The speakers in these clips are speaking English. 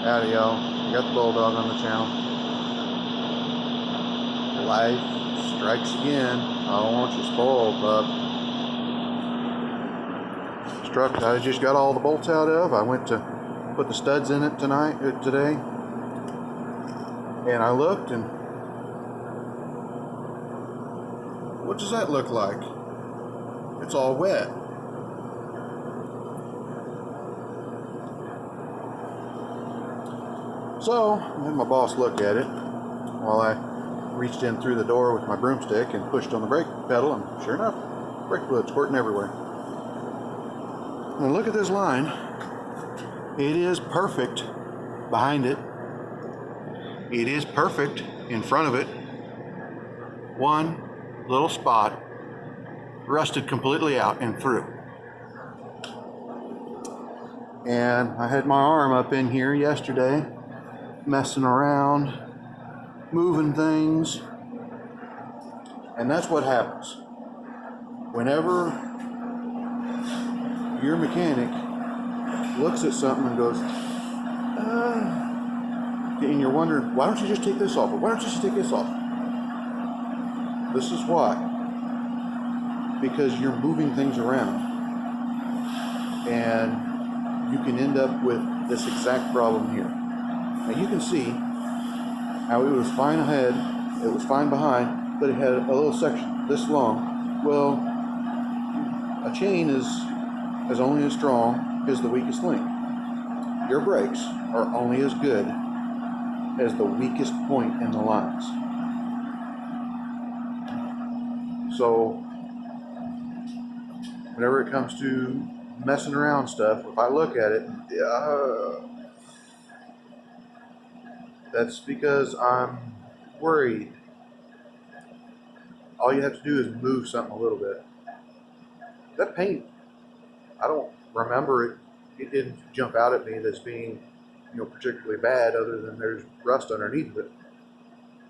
Howdy y'all, we got the Bulldog on the channel. Life strikes again. I don't want you spoiled, bub. I just got all the bolts out of. I went to put the studs in it today. And I looked and what does that look like? It's all wet. So I had my boss look at it while I reached in through the door with my broomstick and pushed on the brake pedal, and sure enough, brake fluid squirting everywhere. Now look at this line. It is perfect behind it. It is perfect in front of it. One little spot rusted completely out and through. And I had my arm up in here yesterday, messing around, moving things, and that's what happens whenever your mechanic looks at something and goes, and you're wondering, why don't you just take this off, or why don't you just take this off? This is why. Because you're moving things around, and you can end up with this exact problem here. Now you can see how it was fine ahead, it was fine behind, but it had a little section this long. Well, a chain is only as strong as the weakest link. Your brakes are only as good as the weakest point in the lines. So whenever it comes to messing around stuff, if I look at it, that's because I'm worried. All you have to do is move something a little bit. That paint, I don't remember it. It didn't jump out at me as being, particularly bad, other than there's rust underneath it.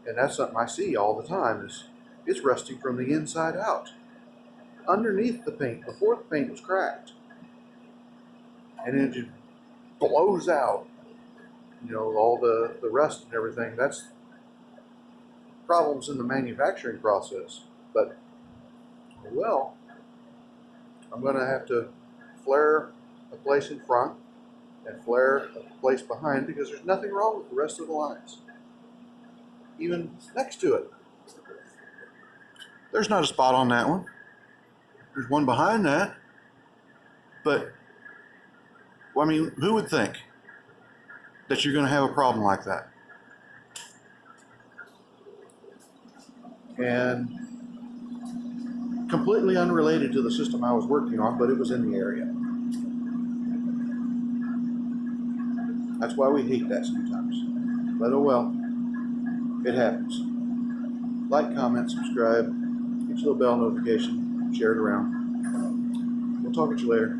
And that's something I see all the time, is it's rusting from the inside out. Underneath the paint, before the paint was cracked. And it just blows out, all the rust and everything. That's problems in the manufacturing process. But, well, I'm going to have to flare a place in front and flare a place behind, because there's nothing wrong with the rest of the lines. Even next to it. There's not a spot on that one. There's one behind that. But, who would think that you're going to have a problem like that? And completely unrelated to the system I was working on, but it was in the area. That's why we hate that sometimes. But oh well, it happens. Like, comment, subscribe, hit your little bell notification, share it around. We'll talk at you later.